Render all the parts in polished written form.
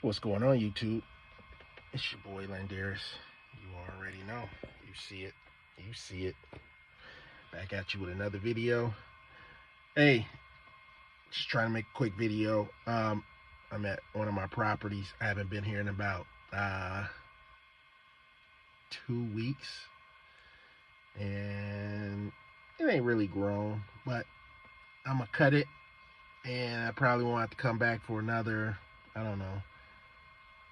What's going on, YouTube? It's your boy Landaris. You already know. You see it. You see it. Back at you with another video. Hey, just trying to make a quick video. I'm at one of my properties. I haven't been here in about 2 weeks, and it ain't really grown. But I'm gonna cut it, and I probably won't have to come back for another, I don't know,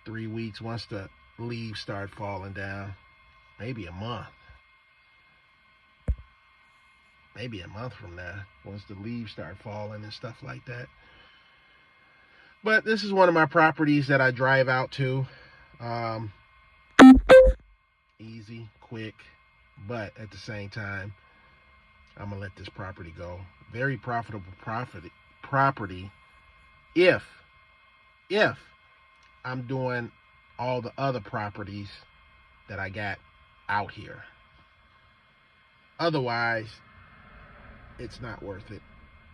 3 weeks once the leaves start falling down. Maybe a month. Maybe a month from now, once the leaves start falling and stuff like that. But this is one of my properties that I drive out to. Easy, quick, but at the same time, I'm gonna let this property go. Very profitable property if I'm doing all the other properties that I got out here. Otherwise, it's not worth it.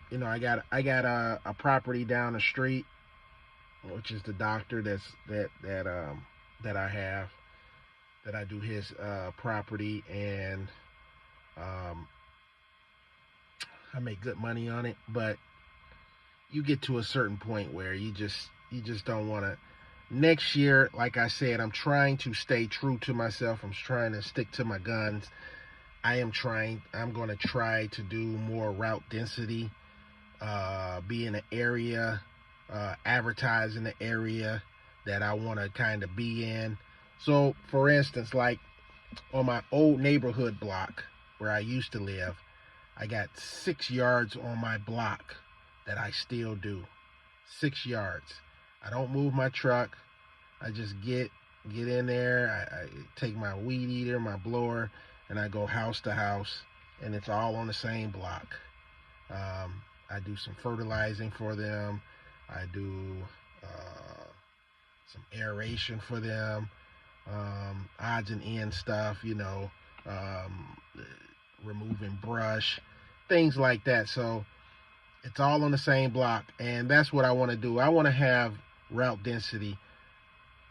You know, I got a property down the street, which is the doctor that I have, that I do his property, and I make good money on it. But you get to a certain point where you just don't want to. Next year, like I said, I'm trying to stay true to myself. I'm trying to stick to my guns. I'm going to try to do more route density, be in an area, advertise in the area that I want to kind of be in. So, for instance, like on my old neighborhood block where I used to live, I got 6 yards on my block that I still do. 6 yards. I don't move my truck. I just get in there. I take my weed eater, my blower, and I go house to house, and it's all on the same block. I do some fertilizing for them. I do some aeration for them, odds and ends stuff, removing brush, things like that. So it's all on the same block, and that's what I want to do. I want to have route density.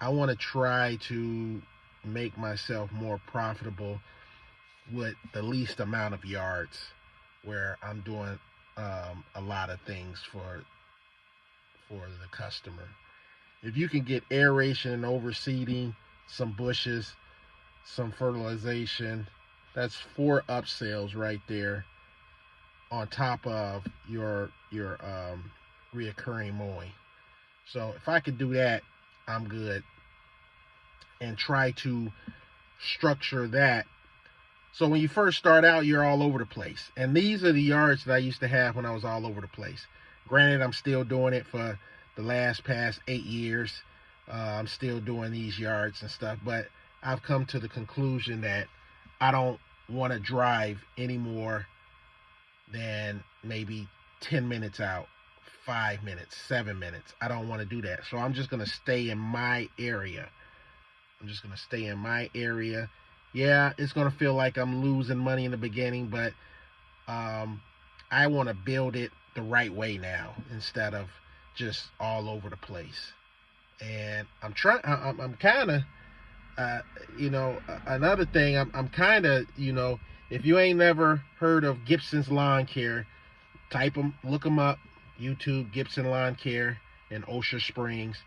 I want to try to make myself more profitable with the least amount of yards, where I'm doing a lot of things for the customer. If you can get aeration and overseeding, some bushes, some fertilization, that's 4 upsells right there, on top of your reoccurring mowing. So if I could do that, I'm good. And try to structure that. So when you first start out, you're all over the place. And these are the yards that I used to have when I was all over the place. Granted, I'm still doing it for the past 8 years. I'm still doing these yards and stuff. But I've come to the conclusion that I don't want to drive any more than maybe 10 minutes out, 5 minutes, 7 minutes. I don't want to do that. So I'm just going to stay in my area. Yeah, it's going to feel like I'm losing money in the beginning, but I want to build it the right way now instead of just all over the place. And I'm kind of, another thing, I'm kind of, if you ain't never heard of Gibson's Lawn Care, look them up, YouTube, Gibson Lawn Care in Osher Springs.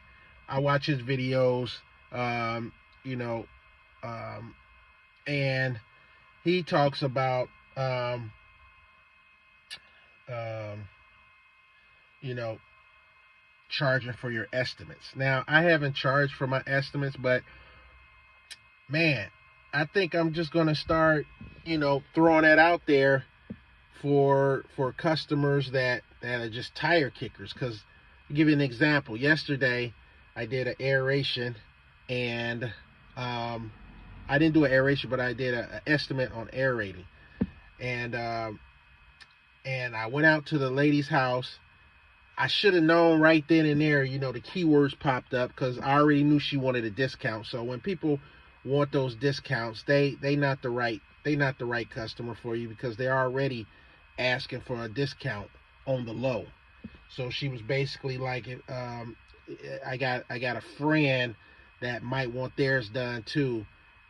I watch his videos, and he talks about, charging for your estimates. Now, I haven't charged for my estimates, but man, I think I'm just going to start, throwing that out there for customers that are just tire kickers. Because, I'll give you an example. Yesterday, I did an aeration, and I didn't do an aeration, but I did an estimate on aerating. And I went out to the lady's house. I should have known right then and there, the keywords popped up, because I already knew she wanted a discount. So when people want those discounts, they not the right customer for you, because they're already asking for a discount on the low. So she was basically like, I got a friend that might want theirs done too,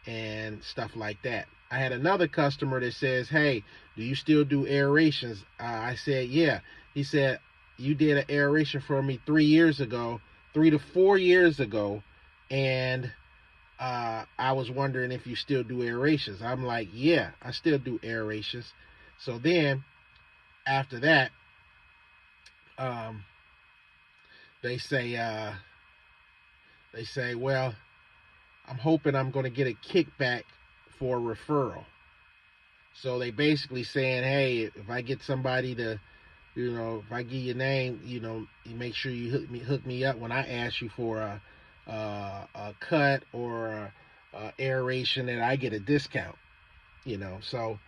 and stuff like that. I had another customer that says, "Hey, do you still do aerations?" I said, "Yeah." He said, "You did an aeration for me 3 years ago, 3 to 4 years ago, and I was wondering if you still do aerations." I'm like, "Yeah, I still do aerations." So then after that, um, they say, "Well, I'm hoping I'm going to get a kickback for a referral." So they basically saying, "Hey, if I get somebody to, if I give your name, you make sure you hook me up when I ask you for a cut or a aeration, that I get a discount." So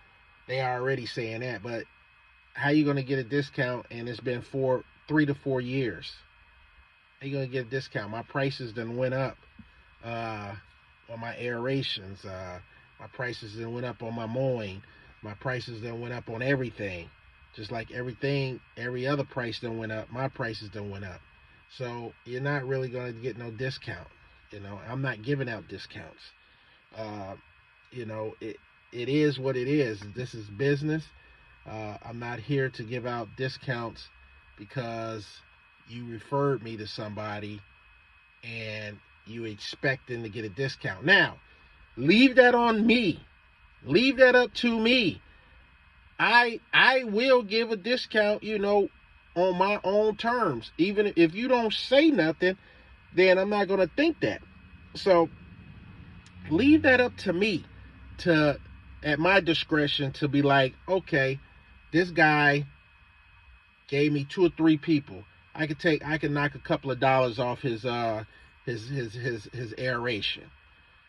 they are already saying that. But how you going to get a discount? And it's been 3 to 4 years. How you going to get a discount? My prices then went up uh, on my aerations. My prices then went up on my mowing. My prices then went up on everything. Just like everything, every other price then went up. My prices then went up. So you're not really going to get no discount. I'm not giving out discounts. Uh, it is what it is. This is business. I'm not here to give out discounts because you referred me to somebody and you expecting to get a discount. Now, leave that on me. Leave that up to me. I will give a discount, on my own terms. Even if you don't say nothing, then I'm not going to think that. So leave that up to me, to at my discretion, to be like, okay, this guy gave me 2 or 3 people. I can knock a couple of dollars off his aeration.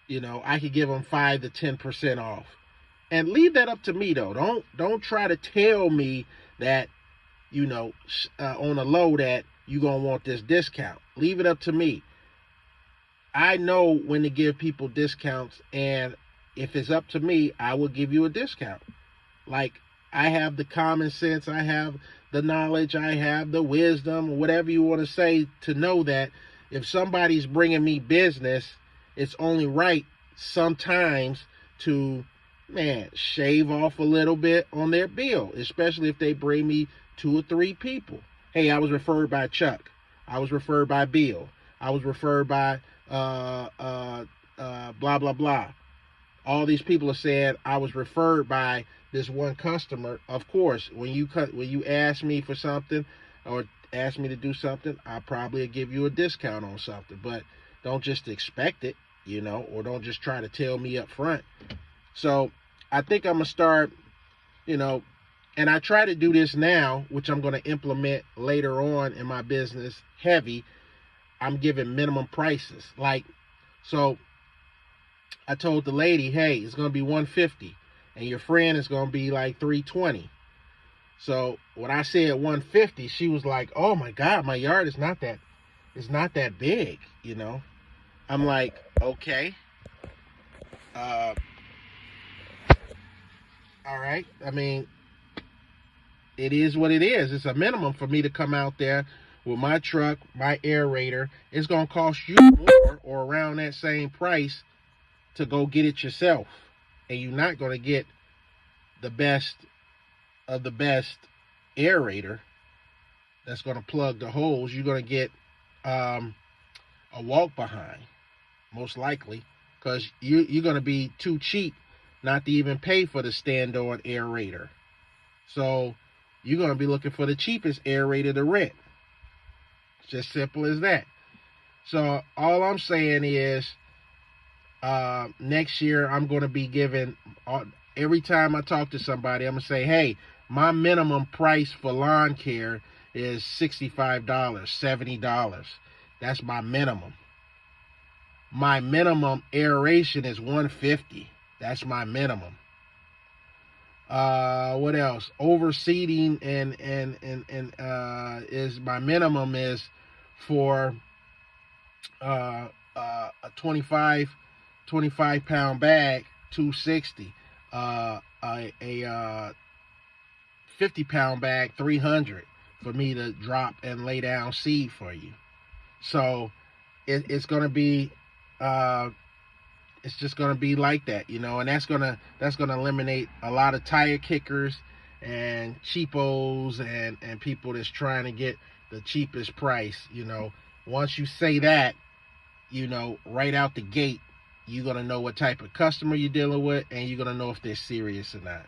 I could give him 5 to 10% off. And leave that up to me, though. Don't try to tell me that, on the low, that you're going to want this discount. Leave it up to me. I know when to give people discounts, and if it's up to me, I will give you a discount. Like, I have the common sense, I have the knowledge, I have the wisdom, whatever you want to say, to know that if somebody's bringing me business, it's only right sometimes to, shave off a little bit on their bill, especially if they bring me 2 or 3 people. Hey, I was referred by Chuck. I was referred by Bill. I was referred by blah, blah, blah. All these people have said I was referred by this one customer. Of course, when you ask me for something or ask me to do something, I probably give you a discount on something. But don't just expect it, or don't just try to tell me up front. So I think I'm gonna start, and I try to do this now, which I'm gonna implement later on in my business heavy. I'm giving minimum prices. Like, so I told the lady, hey, it's going to be 150 and your friend is going to be like 320. So when I said 150, she was like, "Oh my God, my yard is not that big, I'm like, okay. Uh, all right. I mean, it is what it is. It's a minimum for me to come out there with my truck, my aerator. It's going to cost you more or around that same price to go get it yourself. And you're not going to get the best of the best aerator that's going to plug the holes. You're going to get a walk behind, most likely, because you're going to be too cheap not to even pay for the stand-on aerator. So you're going to be looking for the cheapest aerator to rent. It's just simple as that. So all I'm saying is, next year I'm going to be giving, every time I talk to somebody, I'm going to say, hey, my minimum price for lawn care is $65, $70. That's my minimum. My minimum aeration is $150. That's my minimum. What else? Overseeding and is my minimum is for a 25 pound bag, $260. A 50 pound bag, $300 for me to drop and lay down seed for you. So it's going to be it's just going to be like that, you know, and that's going to eliminate a lot of tire kickers and cheapos and people that's trying to get the cheapest price, you know. Once you say that, you know, right out the gate, you're going to know what type of customer you're dealing with, and you're going to know if they're serious or not.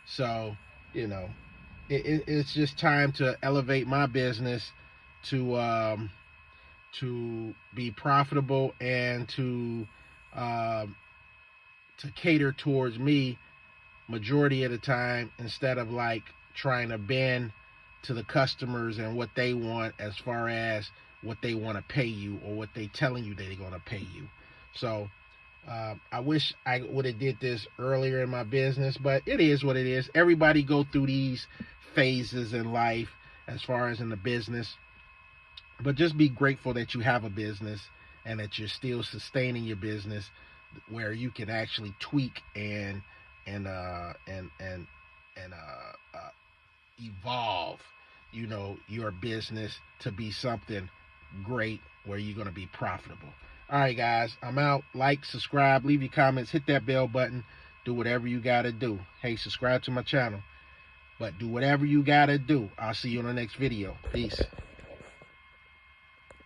So, you know, it's just time to elevate my business to be profitable and um, to cater towards me majority of the time, instead of like trying to bend to the customers and what they want as far as what they want to pay you or what they telling you they're going to pay you. So I wish I would have did this earlier in my business, but it is what it is. Everybody go through these phases in life as far as in the business. But just be grateful that you have a business and that you're still sustaining your business, where you can actually tweak and evolve, you know, your business to be something great where you're going to be profitable. All right, guys, I'm out. Like, subscribe, leave your comments, hit that bell button, do whatever you got to do. Hey, subscribe to my channel, but do whatever you got to do. I'll see you in the next video. Peace.